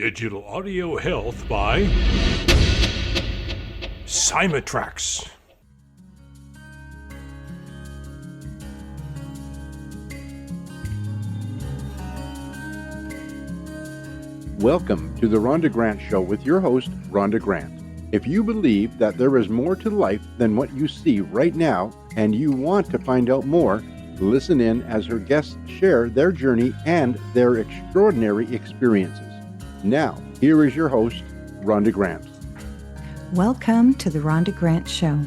Digital Audio Health by Symatrax. Welcome to the Rhonda Grant Show with your host, Rhonda Grant. If you believe that there is more to life than what you see right now, and you want to find out more, listen in as her guests share their journey and their extraordinary experiences. Now, here is your host, Rhonda Grant. Welcome to the Rhonda Grant Show.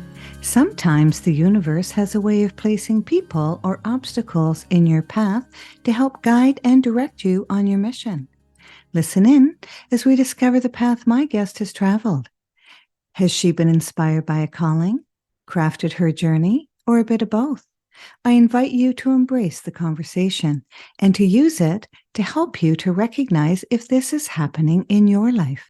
Sometimes the universe has a way of placing people or obstacles in your path to help guide and direct you on your mission. Listen in as we discover the path my guest has traveled. Has she been inspired by a calling, crafted her journey, or a bit of both? I invite you to embrace the conversation and to use it to help you to recognize if this is happening in your life.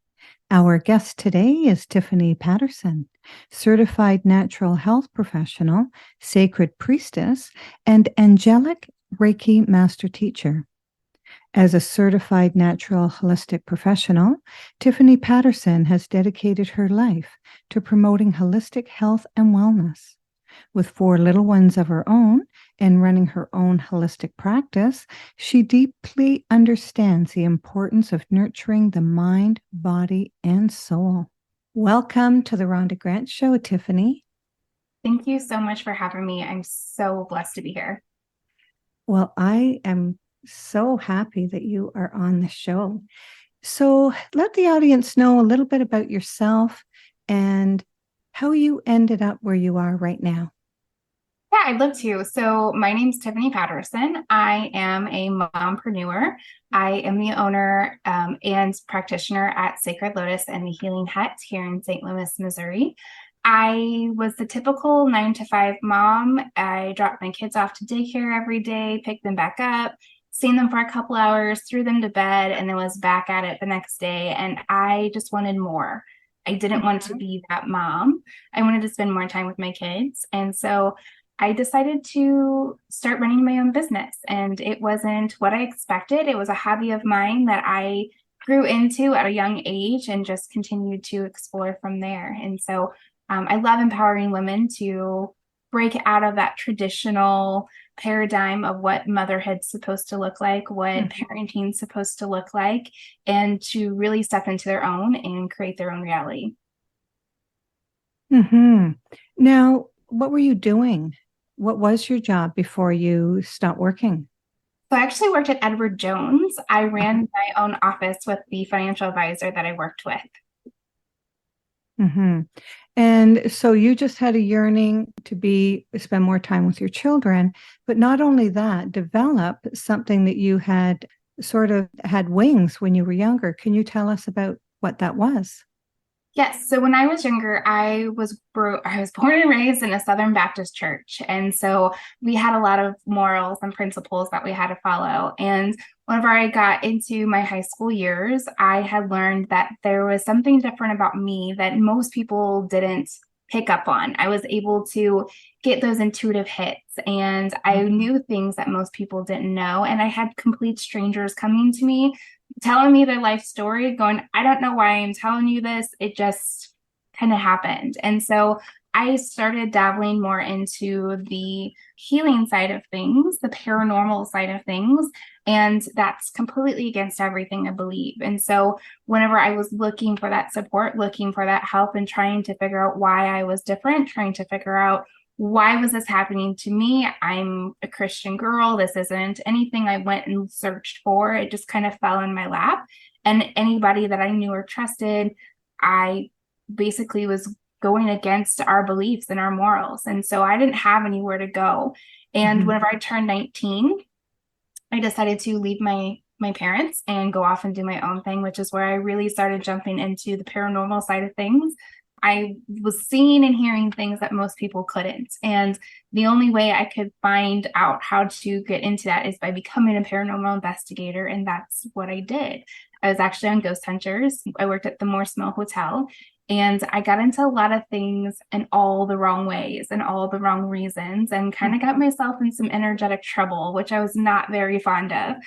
Our guest today is Tiffany Paterson, certified natural health professional, sacred priestess, and angelic Reiki master teacher. As a certified natural holistic professional, Tiffany Paterson has dedicated her life to promoting holistic health and wellness. With 4 little ones of her own and running her own holistic practice, she deeply understands the importance of nurturing the mind, body, and soul. Welcome to the Rhonda Grant Show, Tiffany. Thank you so much for having me. I'm so blessed to be here. Well, I am so happy that you are on the show. So let the audience know a little bit about yourself and how you ended up where you are right now. Yeah, I'd love to. So my name's Tiffany Patterson. I am a mompreneur. I am the owner and practitioner at Sacred Lotus and the Healing Hut here in St. Louis, Missouri. I was the typical 9-to-5 mom. I dropped my kids off to daycare every day, picked them back up, seen them for a couple hours, threw them to bed, and then was back at it the next day. And I just wanted more. I didn't want to be that mom. I wanted to spend more time with my kids. And so I decided to start running my own business. And it wasn't what I expected. It was a hobby of mine that I grew into at a young age and just continued to explore from there. And so I love empowering women to break out of that traditional paradigm of what motherhood's supposed to look like, what parenting's supposed to look like, and to really step into their own and create their own reality. Now, what were you doing? What was your job before you stopped working? So I actually worked at Edward Jones. I ran my own office with the financial advisor that I worked with. And so you just had a yearning to spend more time with your children, but not only that, develop something that you had sort of had wings when you were younger. Can you tell us about what that was? Yes. So when I was younger, I was born and raised in a Southern Baptist church. And so we had a lot of morals and principles that we had to follow. And whenever I got into my high school years, I had learned that there was something different about me that most people didn't pick up on. I was able to get those intuitive hits, and I knew things that most people didn't know. And I had complete strangers coming to me, telling me their life story, going, I don't know why I'm telling you this. It just kind of happened. And so I started dabbling more into the healing side of things, the paranormal side of things. And that's completely against everything I believe. And so whenever I was looking for that support, looking for that help, and trying to figure out why I was different, trying to figure out why was this happening to me? I'm a Christian girl. This isn't anything I went and searched for. It just kind of fell in my lap. And anybody that I knew or trusted, I basically was going against our beliefs and our morals. And so I didn't have anywhere to go. And whenever I turned 19, I decided to leave my parents and go off and do my own thing, which is where I really started jumping into the paranormal side of things. I was seeing and hearing things that most people couldn't. And the only way I could find out how to get into that is by becoming a paranormal investigator. And that's what I did. I was actually on Ghost Hunters. I worked at the Morse Mill Hotel. And I got into a lot of things in all the wrong ways and all the wrong reasons, and kind of got myself in some energetic trouble, which I was not very fond of.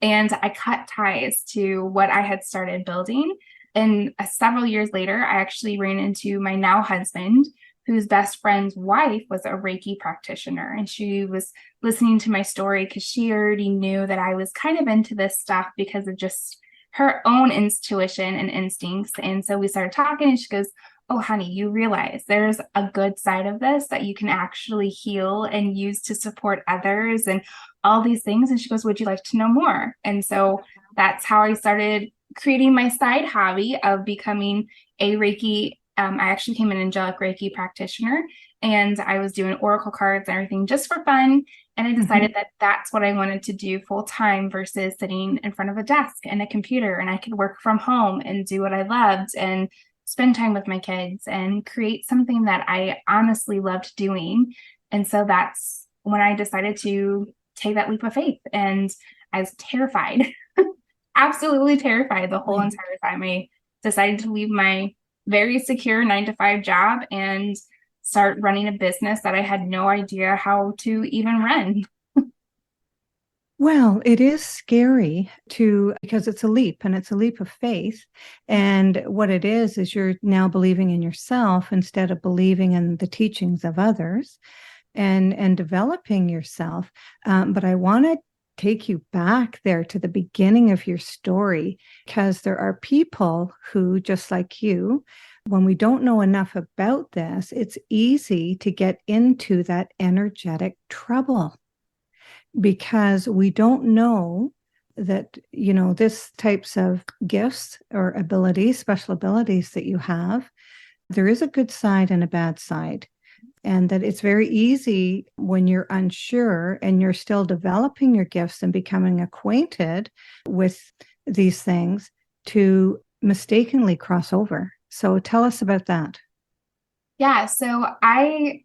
And I cut ties to what I had started building. And several years later, I actually ran into my now husband, whose best friend's wife was a Reiki practitioner. And she was listening to my story because she already knew that I was kind of into this stuff because of just her own intuition and instincts. And so we started talking, and she goes, "Oh, honey, you realize there's a good side of this that you can actually heal and use to support others and all these things." And she goes, "Would you like to know more?" And so that's how I started creating my side hobby of becoming a Reiki. I actually became an angelic Reiki practitioner, and I was doing oracle cards and everything just for fun. And I decided that that's what I wanted to do full time versus sitting in front of a desk and a computer, and I could work from home and do what I loved and spend time with my kids and create something that I honestly loved doing. And so that's when I decided to take that leap of faith. And I was terrified, absolutely terrified the whole entire time. I decided to leave my very secure 9-to-5 job and start running a business that I had no idea how to even run. Well, it is scary because it's a leap, and it's a leap of faith. And what it is you're now believing in yourself instead of believing in the teachings of others and developing yourself. But I want to take you back there to the beginning of your story, because there are people who, just like you, when we don't know enough about this, it's easy to get into that energetic trouble because we don't know that, this types of gifts or abilities, special abilities that you have, there is a good side and a bad side. And that it's very easy when you're unsure and you're still developing your gifts and becoming acquainted with these things to mistakenly cross over. So tell us about that. Yeah, so I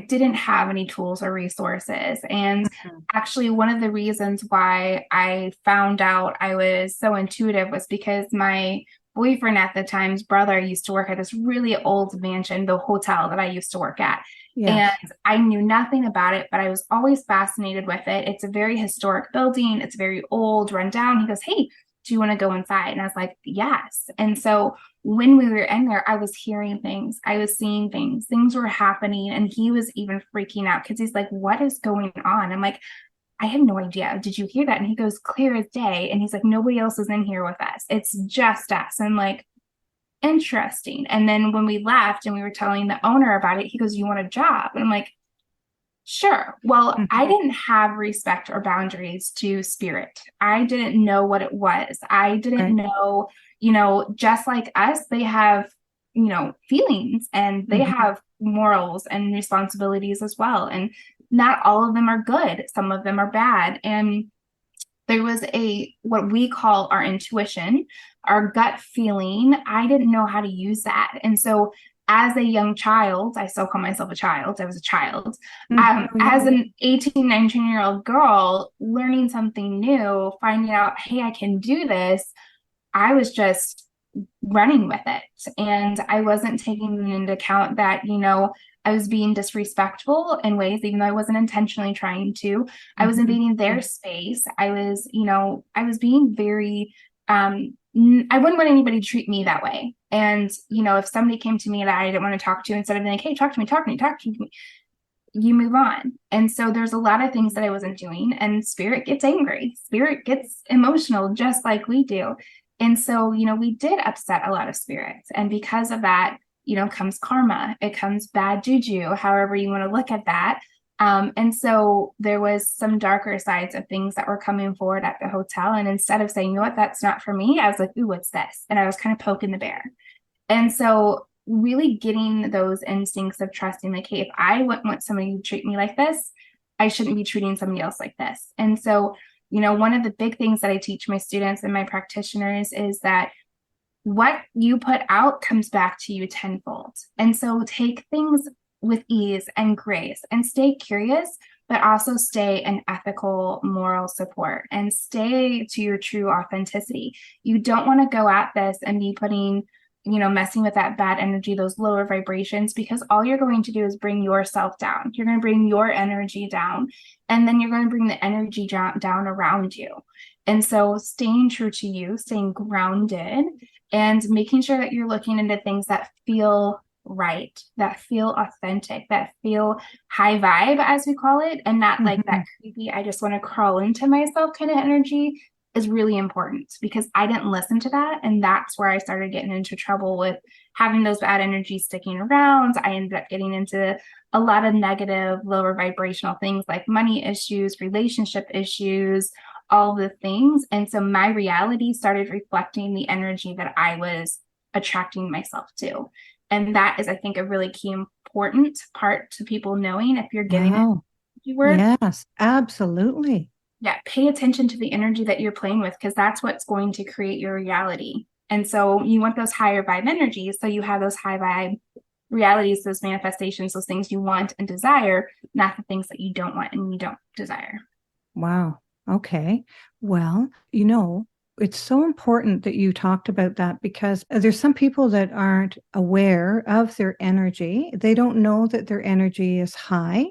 didn't have any tools or resources. And actually, one of the reasons why I found out I was so intuitive was because my boyfriend at the time's brother used to work at this really old mansion, the hotel that I used to work at. Yes. And I knew nothing about it, but I was always fascinated with it. It's a very historic building. It's very old, run down. He goes, "Hey, do you want to go inside?" And I was like, "Yes." And so when we were in there, I was hearing things, I was seeing things were happening. And he was even freaking out because he's like, "What is going on?" I'm like, "I have no idea. Did you hear that?" And he goes, "Clear as day." And he's like, "Nobody else is in here with us. It's just us." And I'm like, "Interesting." And then when we left and we were telling the owner about it, he goes, "You want a job?" And I'm like, "Sure." Well, I didn't have respect or boundaries to spirit. I didn't know what it was. I didn't know, just like us, they have, feelings, and they have morals and responsibilities as well. And not all of them are good. Some of them are bad. And there was what we call our intuition, our gut feeling. I didn't know how to use that. And so as a young child, I still call myself a child. I was a child. As an 18, 19-year-old girl, learning something new, finding out, hey, I can do this, I was just running with it. And I wasn't taking into account that, I was being disrespectful in ways, even though I wasn't intentionally trying to. I was invading their space. I was being very, I wouldn't want anybody to treat me that way. And, if somebody came to me that I didn't want to talk to, instead of being like, "Hey, talk to me," you move on. And so there's a lot of things that I wasn't doing, and spirit gets angry. Spirit gets emotional, just like we do. And so, we did upset a lot of spirits. And because of that, comes karma. It comes bad juju, however you want to look at that. And so there was some darker sides of things that were coming forward at the hotel. And instead of saying, "You know what, that's not for me," I was like, "Ooh, what's this?" And I was kind of poking the bear. And so really getting those instincts of trusting, like, hey, if I wouldn't want somebody to treat me like this, I shouldn't be treating somebody else like this. And so, one of the big things that I teach my students and my practitioners is that what you put out comes back to you tenfold. And so take things with ease and grace and stay curious, but also stay in ethical, moral support and stay to your true authenticity. You don't want to go at this and be putting, messing with that bad energy, those lower vibrations, because all you're going to do is bring yourself down. You're going to bring your energy down, and then you're going to bring the energy down around you. And so staying true to you, staying grounded, and making sure that you're looking into things that feel right, that feel authentic, that feel high vibe, as we call it, and not like that creepy, I just want to crawl into myself kind of energy is really important, because I didn't listen to that. And that's where I started getting into trouble with having those bad energies sticking around. I ended up getting into a lot of negative, lower vibrational things like money issues, relationship issues, all the things. And so my reality started reflecting the energy that I was attracting myself to. And that is, I think, a really key important part to people knowing if you're getting it. Yes, absolutely. Yeah, pay attention to the energy that you're playing with, because that's what's going to create your reality. And so you want those higher vibe energies. So you have those high vibe realities, those manifestations, those things you want and desire, not the things that you don't want and you don't desire. Wow. Okay. Well, it's so important that you talked about that, because there's some people that aren't aware of their energy. They don't know that their energy is high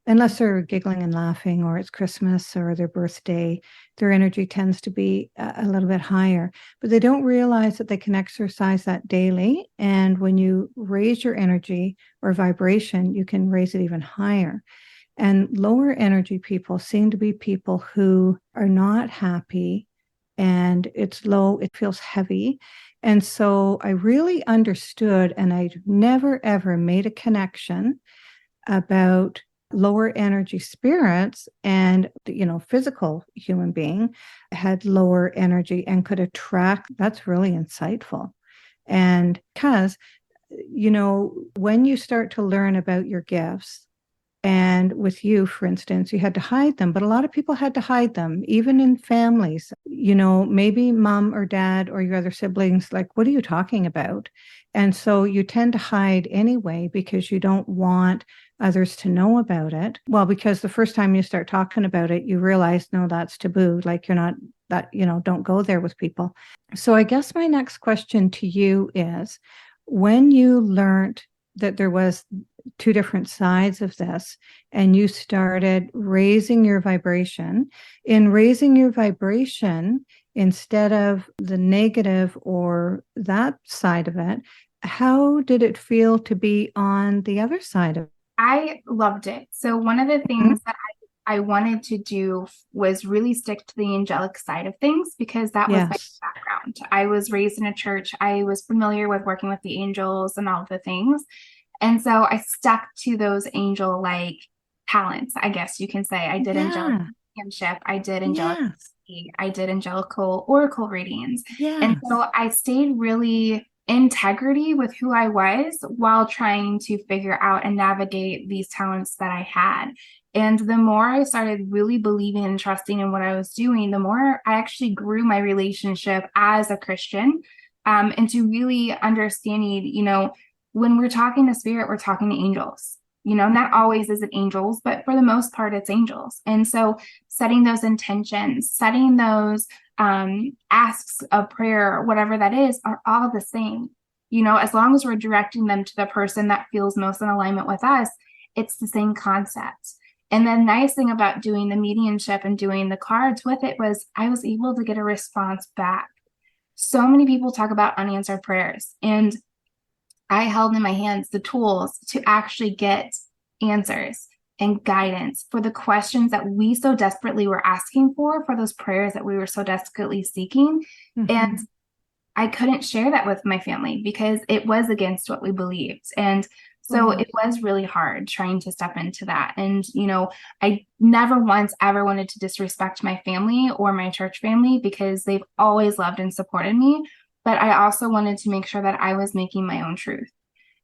unless they're giggling and laughing, or it's Christmas or their birthday. Their energy tends to be a little bit higher, but they don't realize that they can exercise that daily. And when you raise your energy or vibration, you can raise it even higher. And lower energy people seem to be people who are not happy, and it's low, it feels heavy. And so I really understood, and I never, ever made a connection about lower energy spirits and, physical human being had lower energy and could attract. That's really insightful. And because, when you start to learn about your gifts, and with you, for instance, you had to hide them, but a lot of people had to hide them, even in families. Maybe mom or dad or your other siblings, like, what are you talking about? And so you tend to hide anyway, because you don't want others to know about it. Well, because the first time you start talking about it, you realize, no, that's taboo. Like, you're not that, don't go there with people. So I guess my next question to you is, when you learned that there was two different sides of this, and you started raising your vibration, instead of the negative or that side of it, how did it feel to be on the other side of it? I loved it. So one of the things that I wanted to do was really stick to the angelic side of things, because that was my background. I was raised in a church. I was familiar with working with the angels and all of the things. And so I stuck to those angel-like talents, I guess you can say. I did angelic mediumship. I did angelic, I did angelical oracle readings. And so I stayed really integrity with who I was while trying to figure out and navigate these talents that I had. And the more I started really believing and trusting in what I was doing, the more I actually grew my relationship as a Christian, into really understanding, when we're talking to spirit, we're talking to angels. Not always is it angels, but for the most part, it's angels. And so setting those intentions, setting those asks of prayer, whatever that is, are all the same. As long as we're directing them to the person that feels most in alignment with us, it's the same concept. And the nice thing about doing the mediumship and doing the cards with it was I was able to get a response back. So many people talk about unanswered prayers, and I held in my hands the tools to actually get answers and guidance for the questions that we so desperately were asking for those prayers that we were so desperately seeking. And I couldn't share that with my family because it was against what we believed. And so it was really hard trying to step into that. And, I never once ever wanted to disrespect my family or my church family, because they've always loved and supported me. But I also wanted to make sure that I was making my own truth.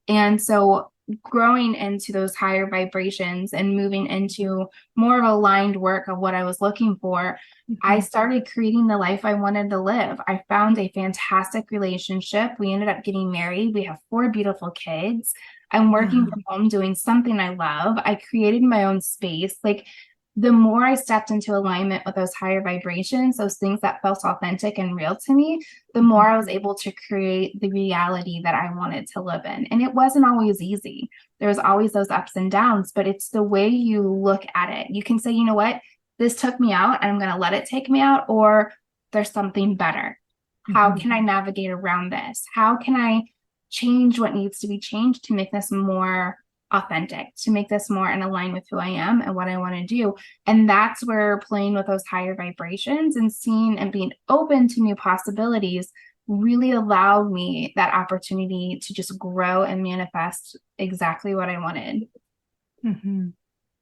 And so growing into those higher vibrations and moving into more of aligned work of what I was looking for, I started creating the life I wanted to live. I found a fantastic relationship. We ended up getting married. We have 4 beautiful kids. I'm working from home doing something I love. I created my own space. Like, the more I stepped into alignment with those higher vibrations, those things that felt authentic and real to me, the more I was able to create the reality that I wanted to live in. And it wasn't always easy. There was always those ups and downs, but it's the way you look at it. You can say, you know what, this took me out, and I'm going to let it take me out, or there's something better. How can I navigate around this? How can I change what needs to be changed to make this more authentic, to make this more in line with who I am and what I want to do? And that's where playing with those higher vibrations and seeing and being open to new possibilities really allowed me that opportunity to just grow and manifest exactly what I wanted.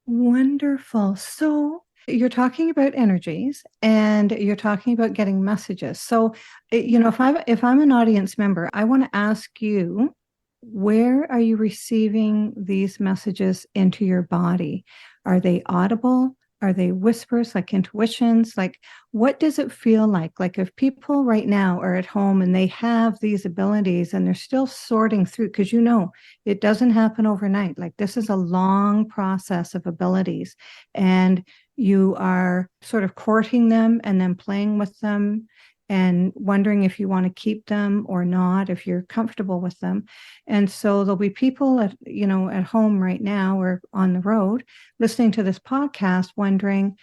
Wonderful. So you're talking about energies and you're talking about getting messages. So, if I'm an audience member, I want to ask you, where are you receiving these messages into your body? Are they audible? Are they whispers, like intuitions? Like, what does it feel like? Like, if people right now are at home and they have these abilities and they're still sorting through, because it doesn't happen overnight. Like, this is a long process of abilities, and you are sort of courting them and then playing with them and wondering if you want to keep them or not, if you're comfortable with them. And so there'll be people at home right now or on the road listening to this podcast wondering,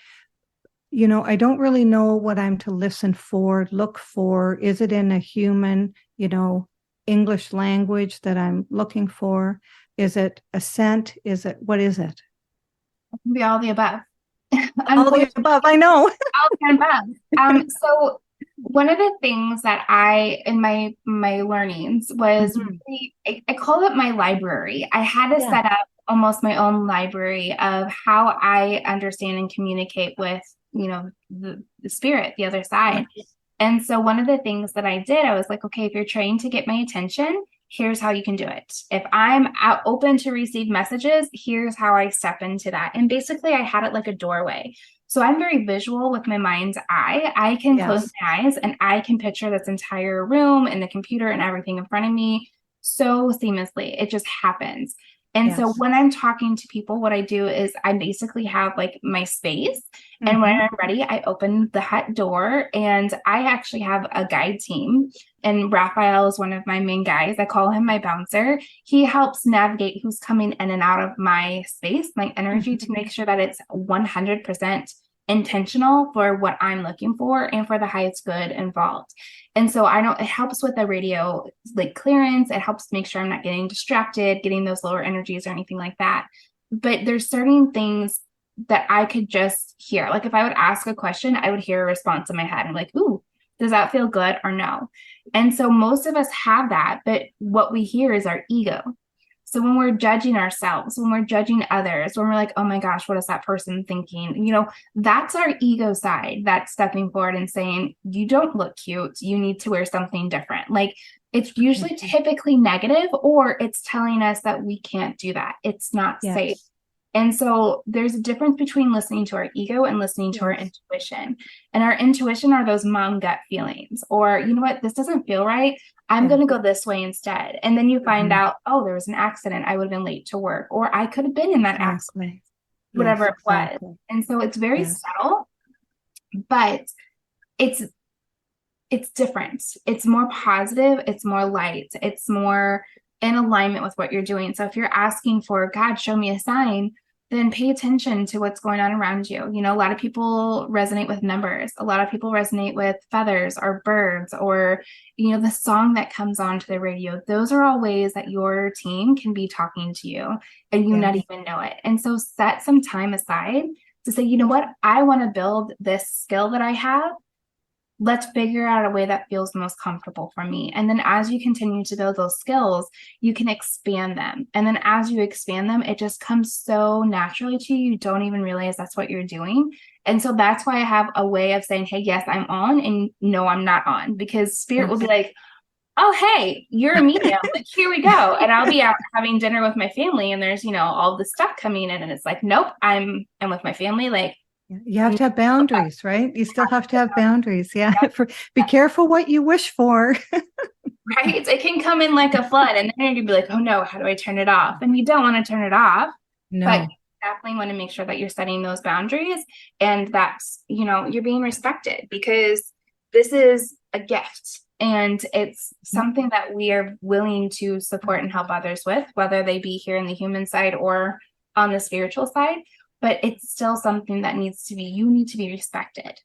I don't really know what I'm to listen for, look for. Is it in a human, English language that I'm looking for? Is it a scent? What is it? It can be all the above. All the above, I know. All the above. So one of the things that in my learnings was really, I call it my library. I had to set up almost my own library of how I understand and communicate with, the spirit, the other side. And so one of the things that I did, I was like, okay, if you're trying to get my attention, here's how you can do it. If I'm open to receive messages, here's how I step into that. And basically I had it like a doorway. So I'm very visual with my mind's eye. I can close my eyes and I can picture this entire room and the computer and everything in front of me so seamlessly. It just happens. And so when I'm talking to people, what I do is I basically have like my space. And when I'm ready, I open the hut door, and I actually have a guide team. And Raphael is one of my main guys. I call him my bouncer. He helps navigate who's coming in and out of my space, my energy, to make sure that it's 100% intentional for what I'm looking for and for the highest good involved. And so it helps with the radio like clearance. It helps make sure I'm not getting distracted, getting those lower energies or anything like that. But there's certain things that I could just hear. Like if I would ask a question, I would hear a response in my head. I'm like, ooh, does that feel good or no? And so most of us have that, but what we hear is our ego. So when we're judging ourselves, when we're judging others, when we're like, oh my gosh, what is that person thinking? That's our ego side that's stepping forward and saying, you don't look cute. You need to wear something different. Like it's usually typically negative, or it's telling us that we can't do that. It's not safe. And so there's a difference between listening to our ego and listening to our intuition. And our intuition are those mom gut feelings, or, you know what, this doesn't feel right. I'm going to go this way instead. And then you find out, oh, there was an accident. I would have been late to work, or I could have been in that accident, whatever it was. And so it's very subtle, but it's different. It's more positive. It's more light. It's more in alignment with what you're doing. So if you're asking for, God, show me a sign, then pay attention to what's going on around you. A lot of people resonate with numbers. A lot of people resonate with feathers or birds, or, the song that comes onto the radio. Those are all ways that your team can be talking to you and you not even know it. And so set some time aside to say, you know what, I want to build this skill that I have. Let's figure out a way that feels most comfortable for me. And then as you continue to build those skills, you can expand them. And then as you expand them, it just comes so naturally to you. You don't even realize that's what you're doing. And so that's why I have a way of saying, hey, yes, I'm on, and no, I'm not on, because spirit will be like, oh, hey, you're a medium. Like, here we go. And I'll be out having dinner with my family, and there's, all this stuff coming in, and it's like, nope, I'm with my family. Like, you have to have boundaries, right? You still have to have boundaries. Yeah. Be careful what you wish for. Right. It can come in like a flood, and then you're going to be like, oh no, how do I turn it off? And you don't want to turn it off. No. But you definitely want to make sure that you're setting those boundaries, and that's, you're being respected, because this is a gift, and it's something that we are willing to support and help others with, whether they be here in the human side or on the spiritual side. But it's still something that you need to be respected.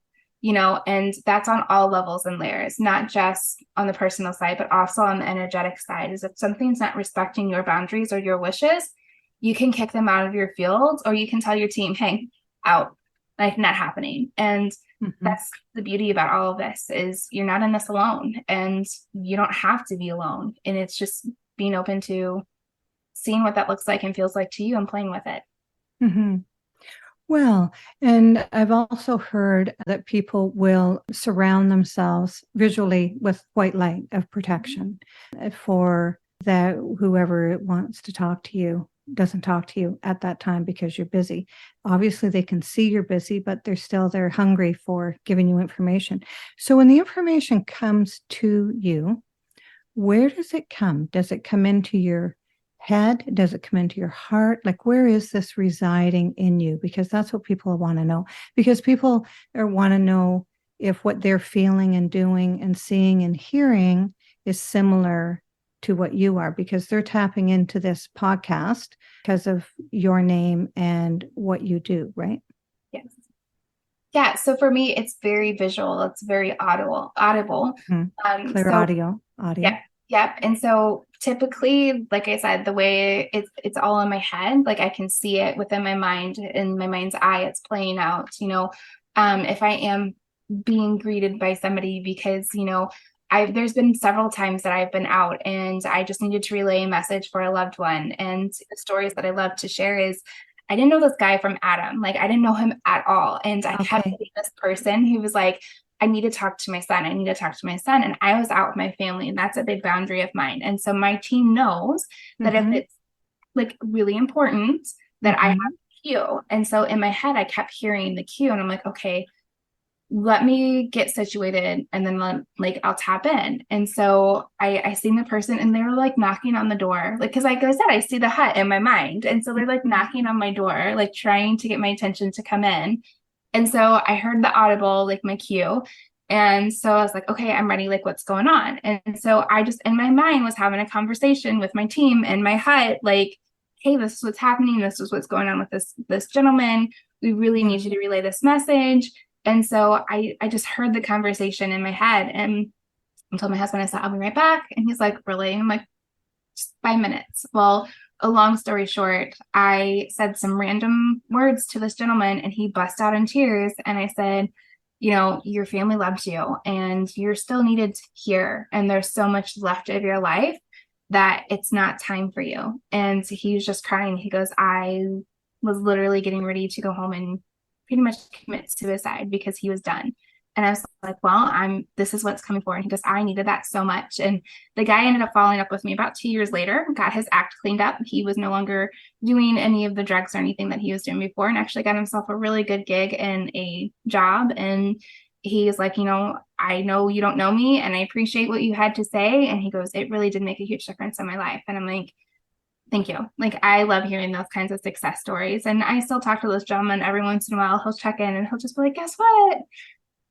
and that's on all levels and layers, not just on the personal side, but also on the energetic side. Is if something's not respecting your boundaries or your wishes, you can kick them out of your field, or you can tell your team, hey, out, like not happening. And that's the beauty about all of this, is you're not in this alone, and you don't have to be alone. And it's just being open to seeing what that looks like and feels like to you and playing with it. Mm-hmm. Well, and I've also heard that people will surround themselves visually with white light of protection for that whoever wants to talk to you doesn't talk to you at that time because you're busy. Obviously, they can see you're busy, but they're hungry for giving you information. So when the information comes to you, where does it come? Does it come into your head? Does it come into your heart? Like, where is this residing in you? Because that's what people want to know. Because people want to know if what they're feeling and doing and seeing and hearing is similar to what you are, because they're tapping into this podcast because of your name and what you do, right? Yes. Yeah. So for me, it's very visual. It's very audible. Clear audio. Yeah. Yeah. And so typically, like I said, the way it's all in my head, like I can see it within my mind, in my mind's eye, it's playing out, if I am being greeted by somebody, because, there's been several times that I've been out and I just needed to relay a message for a loved one. And the stories that I love to share is, I didn't know this guy from Adam. Like, I didn't know him at all. And I kept meeting this person who was like, I need to talk to my son. I need to talk to my son. And I was out with my family, and that's a big boundary of mine. And so my team knows that if it's like really important, that I have a cue. And so in my head, I kept hearing the cue, and I'm like, okay, let me get situated, and then I'll tap in. And so I seen the person, and they were like knocking on the door, like, cause like I said, I see the hut in my mind. And so they're like knocking on my door, like trying to get my attention to come in. And so I heard the audible, like my cue. And so I was like, okay, I'm ready. Like, what's going on? And so I just, in my mind, was having a conversation with my team in my hut, like, hey, this is what's happening. This is what's going on with this gentleman. We really need you to relay this message. And so I just heard the conversation in my head, and I told my husband, I said, I'll be right back. And he's like, really? I'm like, just 5 minutes. Well, a long story short, I said some random words to this gentleman, and he bust out in tears. And I said, your family loves you, and you're still needed here. And there's so much left of your life that it's not time for you. And he was just crying. He goes, I was literally getting ready to go home and pretty much commit suicide because he was done. And I was like, well, this is what's coming forward. And he goes, I needed that so much. And the guy ended up following up with me about 2 years later, got his act cleaned up. He was no longer doing any of the drugs or anything that he was doing before, and actually got himself a really good gig and a job. And he's like, I know you don't know me, and I appreciate what you had to say. And he goes, it really did make a huge difference in my life. And I'm like, thank you. Like, I love hearing those kinds of success stories. And I still talk to this gentleman every once in a while. He'll check in, and he'll just be like, guess what?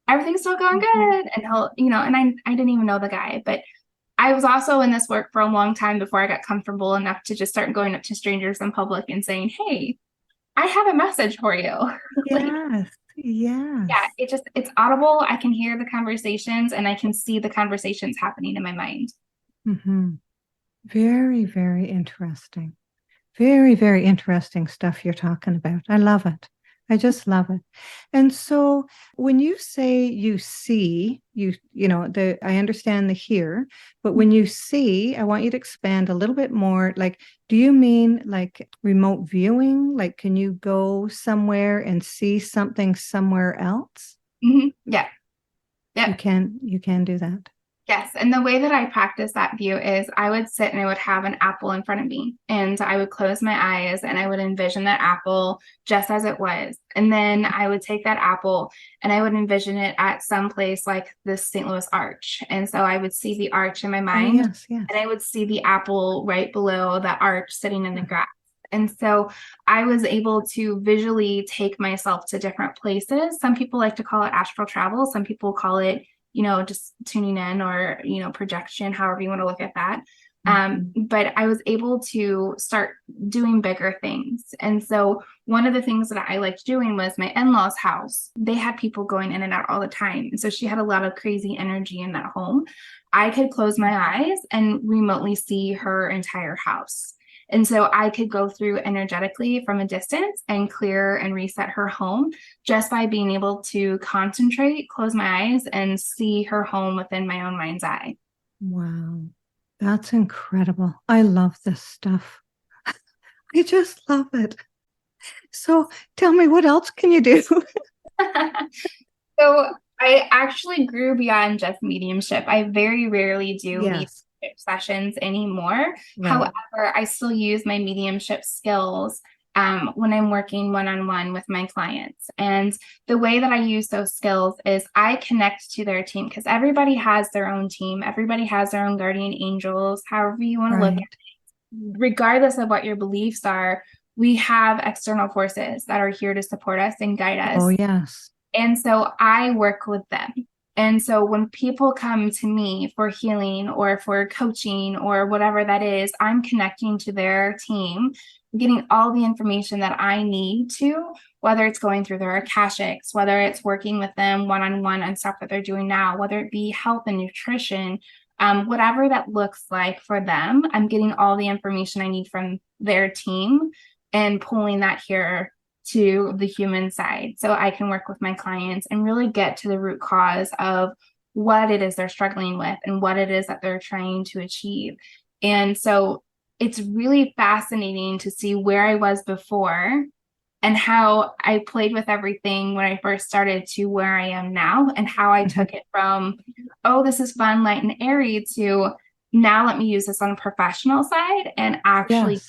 Everything's still going good. And he'll, and I didn't even know the guy, but I was also in this work for a long time before I got comfortable enough to just start going up to strangers in public and saying, hey, I have a message for you. Yes. Yes. Yeah, it's audible. I can hear the conversations, and I can see the conversations happening in my mind. Very, very interesting. Very, very interesting stuff you're talking about. I love it. I just love it. And so when you say you see, I understand the hear, but when you see, I want you to expand a little bit more. Like, do you mean like remote viewing? Like, can you go somewhere and see something somewhere else? Yeah. You can do that. Yes. And the way that I practice that view is I would sit and I would have an apple in front of me, and I would close my eyes and I would envision that apple just as it was. And then I would take that apple and I would envision it at some place like the St. Louis Arch. And so I would see the arch in my mind, yes. And I would see the apple right below the arch sitting in the grass. And so I was able to visually take myself to different places. Some people like to call it astral travel. Some people call it just tuning in or, projection, however you want to look at that. But I was able to start doing bigger things. And so one of the things that I liked doing was my in-laws' house. They had people going in and out all the time. And so she had a lot of crazy energy in that home. I could close my eyes and remotely see her entire house. And so I could go through energetically from a distance and clear and reset her home just by being able to concentrate, close my eyes, and see her home within my own mind's eye. Wow. That's incredible. I love this stuff. I just love it. So tell me, what else can you do? So I actually grew beyond just mediumship. I very rarely do mediumship sessions anymore. Right. However, I still use my mediumship skills when I'm working one-on-one with my clients. And the way that I use those skills is I connect to their team, because everybody has their own team. Everybody has their own guardian angels, however you want to look at it. Regardless of what your beliefs are, we have external forces that are here to support us and guide us. Oh, yes. And so I work with them. And so when people come to me for healing or for coaching or whatever that is, I'm connecting to their team, getting all the information that I need to, whether it's going through their Akashics, whether it's working with them one-on-one on stuff that they're doing now, whether it be health and nutrition, whatever that looks like for them, I'm getting all the information I need from their team and pulling that here to the human side so I can work with my clients and really get to the root cause of what it is they're struggling with and what it is that they're trying to achieve. And so it's really fascinating to see where I was before and how I played with everything when I first started to where I am now, and how I took it from, oh, this is fun, light and airy, to now let me use this on a professional side and actually get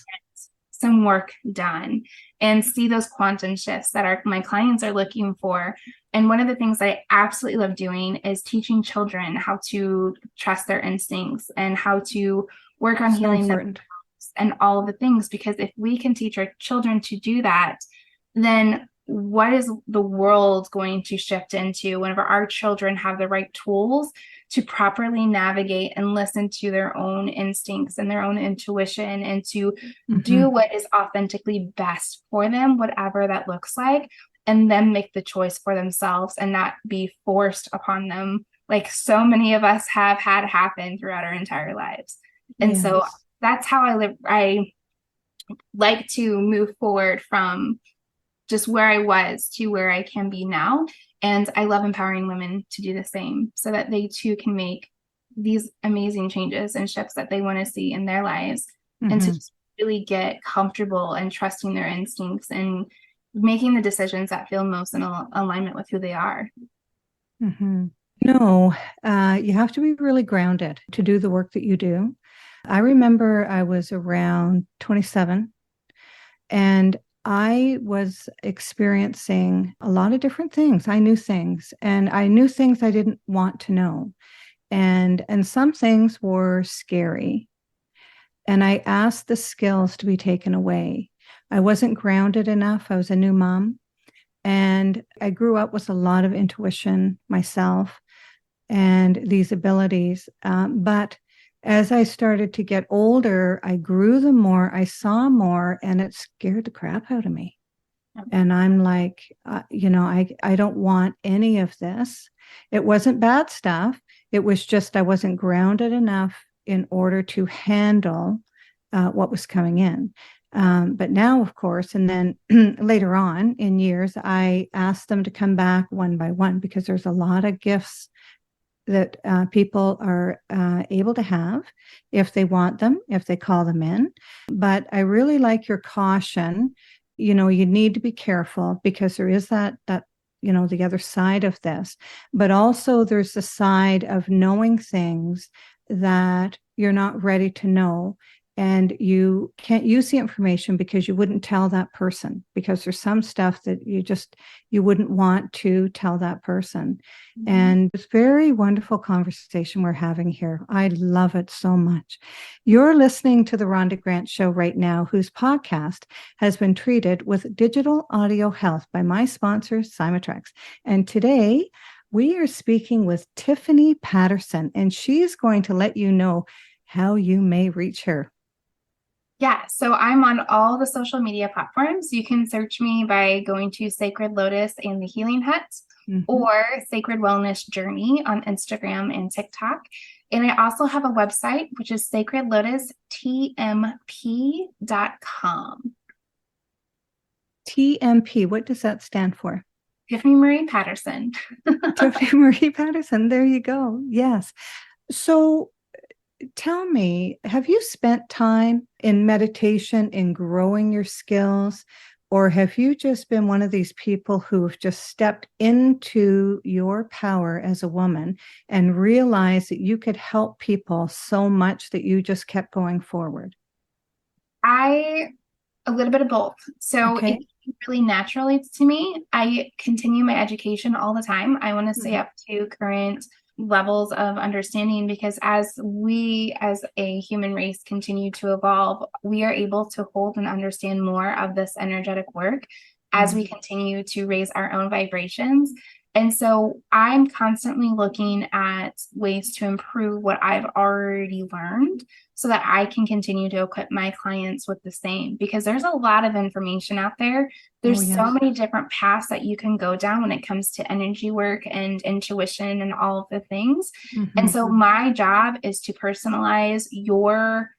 some work done and see those quantum shifts that my clients are looking for. And one of the things I absolutely love doing is teaching children how to trust their instincts and how to work on healing them and all of the things. Because if we can teach our children to do that, then what is the world going to shift into whenever our children have the right tools to properly navigate and listen to their own instincts and their own intuition and to do what is authentically best for them, whatever that looks like, and then make the choice for themselves and not be forced upon them like so many of us have had happen throughout our entire lives. And so that's how I live. I like to move forward from just where I was to where I can be now. And I love empowering women to do the same so that they too can make these amazing changes and shifts that they want to see in their lives, and to just really get comfortable and trusting their instincts and making the decisions that feel most in alignment with who they are. No, you have to be really grounded to do the work that you do. I remember I was around 27 and I was experiencing a lot of different things. I knew things, and I knew things I didn't want to know. And some things were scary. And I asked the skills to be taken away. I wasn't grounded enough. I was a new mom. And I grew up with a lot of intuition myself and these abilities. But as I started to get older, I grew them more, I saw more, and it scared the crap out of me. And I'm like, I don't want any of this. It wasn't bad stuff. It was just I wasn't grounded enough in order to handle what was coming in. But now, of course, and then later on in years, I asked them to come back one by one, because there's a lot of gifts that people are able to have if they want them, if they call them in. But I really like your caution. You need to be careful, because there is that the other side of this. But also there's the side of knowing things that you're not ready to know. And you can't use the information because you wouldn't tell that person, because there's some stuff that you wouldn't want to tell that person. And it's a very wonderful conversation we're having here. I love it so much. You're listening to the Rhonda Grant Show right now, whose podcast has been treated with digital audio health by my sponsor, Symatrex. And today we are speaking with Tiffany Paterson, and she's going to let you know how you may reach her. Yeah, so I'm on all the social media platforms. You can search me by going to Sacred Lotus and the Healing Hut or Sacred Wellness Journey on Instagram and TikTok. And I also have a website, which is sacredlotustmp.com. TMP, what does that stand for? Tiffany Marie Patterson. Tiffany Marie Patterson. There you go. Yes. So tell me, have you spent time in meditation in growing your skills, or have you just been one of these people who've just stepped into your power as a woman and realized that you could help people so much that you just kept going forward? A little bit of both. So it came really naturally to me. I continue my education all the time. I want to stay up to current levels of understanding, because as we as a human race continue to evolve, we are able to hold and understand more of this energetic work as we continue to raise our own vibrations. And so I'm constantly looking at ways to improve what I've already learned so that I can continue to equip my clients with the same, because there's a lot of information out there. There's so many different paths that you can go down when it comes to energy work and intuition and all of the things. And so my job is to personalize your,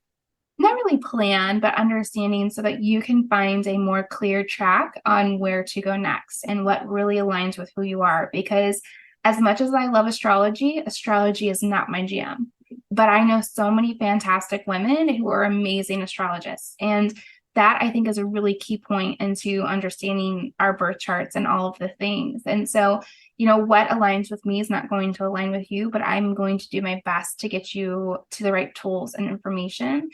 not really plan, but understanding so that you can find a more clear track on where to go next and what really aligns with who you are. Because as much as I love astrology, astrology is not my jam. But I know so many fantastic women who are amazing astrologists. And that, I think, is a really key point into understanding our birth charts and all of the things. And so, you know, what aligns with me is not going to align with you, but I'm going to do my best to get you to the right tools and information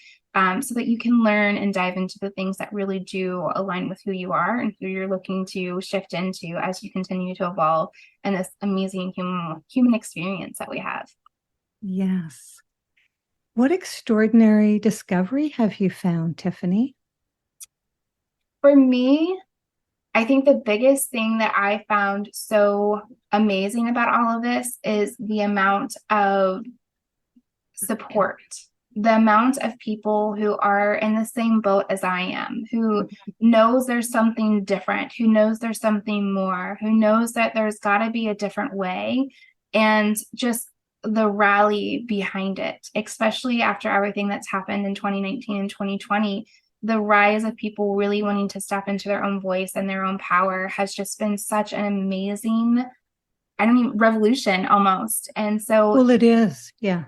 so that you can learn and dive into the things that really do align with who you are and who you're looking to shift into as you continue to evolve in this amazing human experience that we have. Yes. What extraordinary discovery have you found, Tiffany? For me, I think the biggest thing that I found so amazing about all of this is the amount of support, the amount of people who are in the same boat as I am, who knows there's something different, who knows there's something more, who knows that there's got to be a different way, and just the rally behind it, especially after everything that's happened in 2019 and 2020. The rise of people really wanting to step into their own voice and their own power has just been such an amazing, revolution almost. And so, well, it is. Yeah.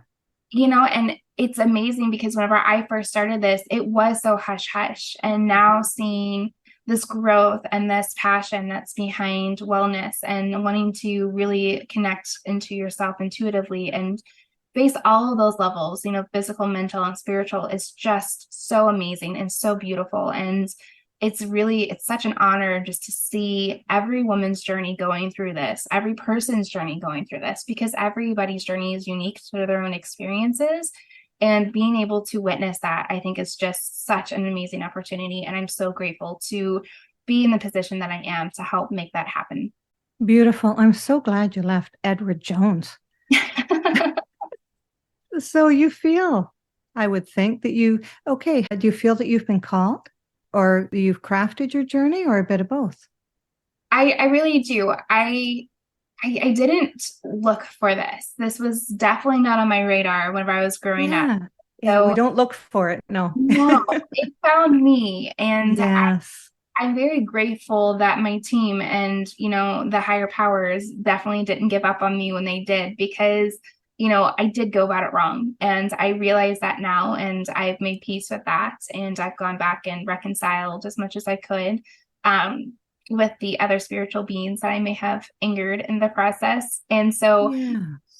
You know, and it's amazing because whenever I first started this, it was so hush hush. And now seeing this growth and this passion that's behind wellness and wanting to really connect into yourself intuitively and face all of those levels, you know, physical, mental, and spiritual, is just so amazing and so beautiful. And it's such an honor just to see every woman's journey going through this, every person's journey going through this, because everybody's journey is unique to their own experiences. And being able to witness that, I think, is just such an amazing opportunity. And I'm so grateful to be in the position that I am to help make that happen. Beautiful. I'm so glad you left Edward Jones. So you feel, I would think that do you feel that you've been called, or you've crafted your journey, or a bit of both? I really do. I didn't look for this. This was definitely not on my radar whenever I was growing up. So we don't look for it. No, it found me. And yes. I'm very grateful that my team and, you know, the higher powers definitely didn't give up on me when they did, because, you know, I did go about it wrong. And I realize that now, and I've made peace with that. And I've gone back and reconciled as much as I could with the other spiritual beings that I may have angered in the process. And so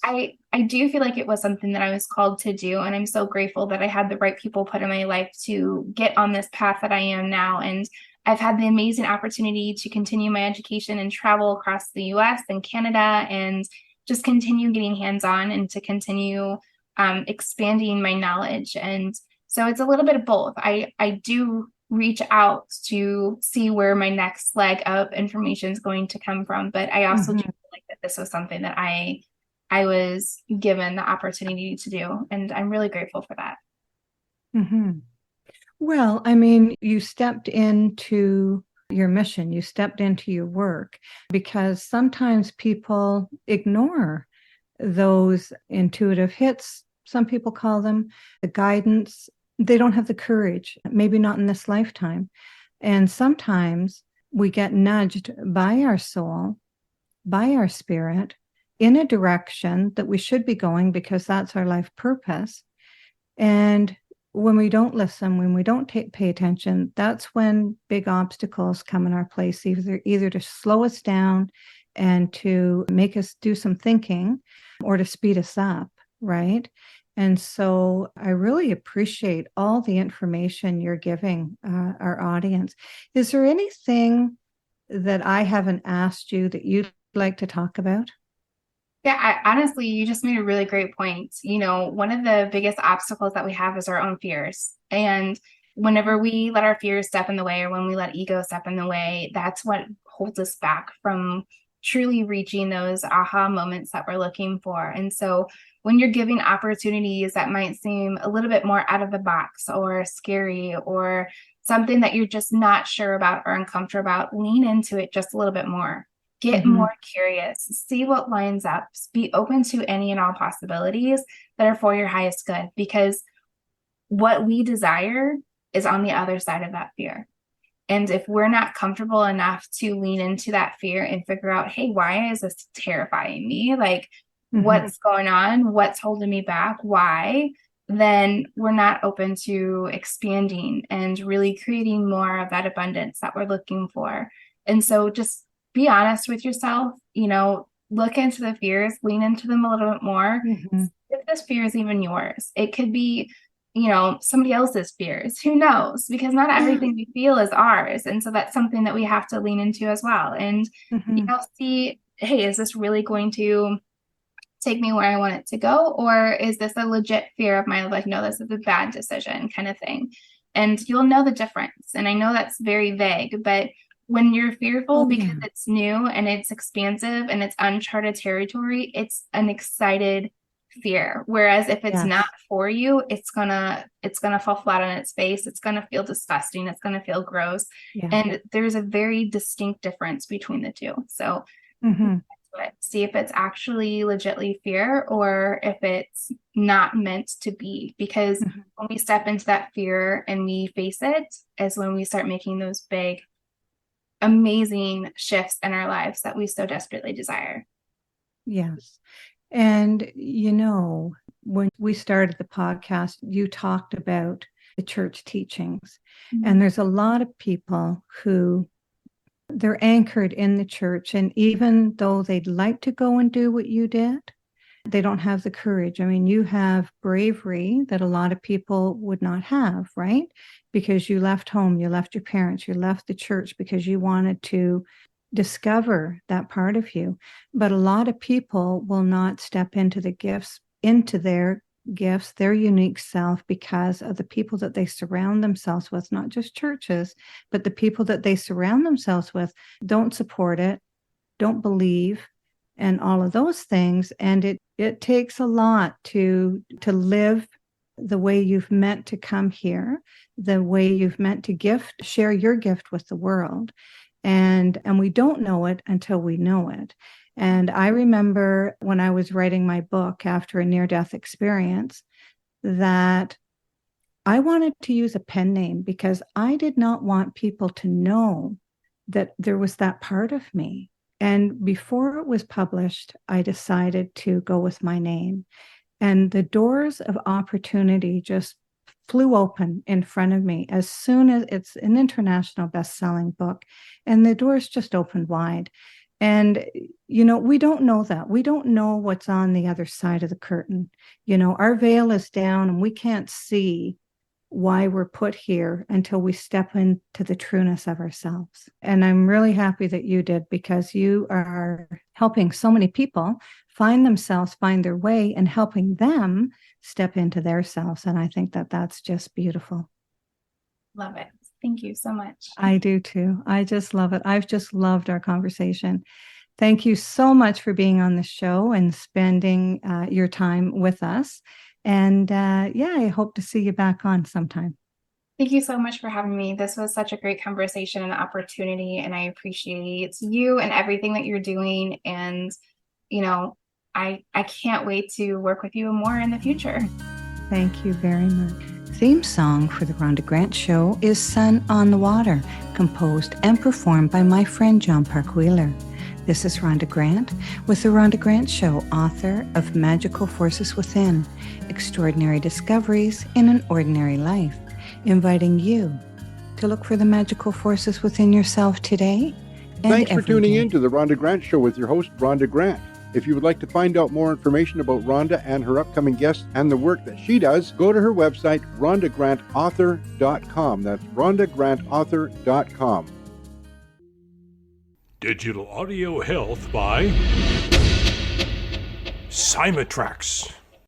I do feel like it was something that I was called to do. And I'm so grateful that I had the right people put in my life to get on this path that I am now. And I've had the amazing opportunity to continue my education and travel across the US and Canada, and just continue getting hands-on and to continue expanding my knowledge. And so it's a little bit of both. I do reach out to see where my next leg of information is going to come from, but I also do feel like that this was something that I I was given the opportunity to do. And I'm really grateful for that. Mm-hmm. Well, I mean, you stepped into your mission, you stepped into your work, because sometimes people ignore those intuitive hits. Some people call them the guidance. They don't have the courage, maybe not in this lifetime. And sometimes we get nudged by our soul, by our spirit, in a direction that we should be going because that's our life purpose. And when we don't listen, when we don't pay attention, that's when big obstacles come in our place, either to slow us down and to make us do some thinking or to speed us up, right? And so I really appreciate all the information you're giving our audience. Is there anything that I haven't asked you that you'd like to talk about? Yeah, honestly, you just made a really great point. One of the biggest obstacles that we have is our own fears. And whenever we let our fears step in the way, or when we let ego step in the way, that's what holds us back from truly reaching those aha moments that we're looking for. And so when you're giving opportunities that might seem a little bit more out of the box or scary or something that you're just not sure about or uncomfortable about, lean into it just a little bit more. Get more curious, see what lines up, be open to any and all possibilities that are for your highest good, because what we desire is on the other side of that fear. And if we're not comfortable enough to lean into that fear and figure out, hey, why is this terrifying me? Like, what's going on? What's holding me back? Why? Then we're not open to expanding and really creating more of that abundance that we're looking for. And so just be honest with yourself, look into the fears, lean into them a little bit more. If this fear is even yours, it could be, somebody else's fears. Who knows? Because not everything we feel is ours. And so that's something that we have to lean into as well. And, see, hey, is this really going to take me where I want it to go? Or is this a legit fear of mine? Like, no, this is a bad decision kind of thing. And you'll know the difference. And I know that's very vague, but when you're fearful because it's new and it's expansive and it's uncharted territory, it's an excited fear. Whereas if it's not for you, it's gonna fall flat on its face. It's gonna feel disgusting. It's gonna feel gross. And there's a very distinct difference between the two. So see if it's actually legitly fear or if it's not meant to be. Because when we step into that fear and we face it, is when we start making those big amazing shifts in our lives that we so desperately desire. Yes. And, when we started the podcast, you talked about the church teachings. And there's a lot of people who they're anchored in the church. And even though they'd like to go and do what you did, they don't have the courage. I mean, you have bravery that a lot of people would not have, right? Because you left home, you left your parents, you left the church because you wanted to discover that part of you. But a lot of people will not step into their gifts, their unique self, because of the people that they surround themselves with, not just churches, but the people that they surround themselves with don't support it, don't believe, and all of those things. And it takes a lot to live the way you've meant to come here, the way you've meant to share your gift with the world. And we don't know it until we know it. And I remember when I was writing my book after a near-death experience that I wanted to use a pen name because I did not want people to know that there was that part of me. And before it was published, I decided to go with my name. And the doors of opportunity just flew open in front of me as soon as it's an international best-selling book. And the doors just opened wide. And, we don't know that. We don't know what's on the other side of the curtain. Our veil is down and we can't see why we're put here until we step into the trueness of ourselves. And I'm really happy that you did, because you are helping so many people find themselves, find their way, and helping them step into their selves. And I think that that's just beautiful. Love it. Thank you so much. I do too. I just love it. I've just loved our conversation. Thank you so much for being on the show and spending your time with us. And I hope to see you back on sometime. Thank you so much for having me. This was such a great conversation and opportunity, and I appreciate you and everything that you're doing. And, I can't wait to work with you more in the future. Thank you very much. Theme song for the Rhonda Grant Show is Sun on the Water, composed and performed by my friend John Park Wheeler. This is Rhonda Grant with the Rhonda Grant Show, author of Magical Forces Within, Extraordinary Discoveries in an Ordinary Life, inviting you to look for the magical forces within yourself today and Thanks for tuning day. in to the Rhonda Grant Show with your host, Rhonda Grant. If you would like to find out more information about Rhonda and her upcoming guests and the work that she does, go to her website, rhondagrantauthor.com. That's rhondagrantauthor.com. Digital audio health by Cymatrax.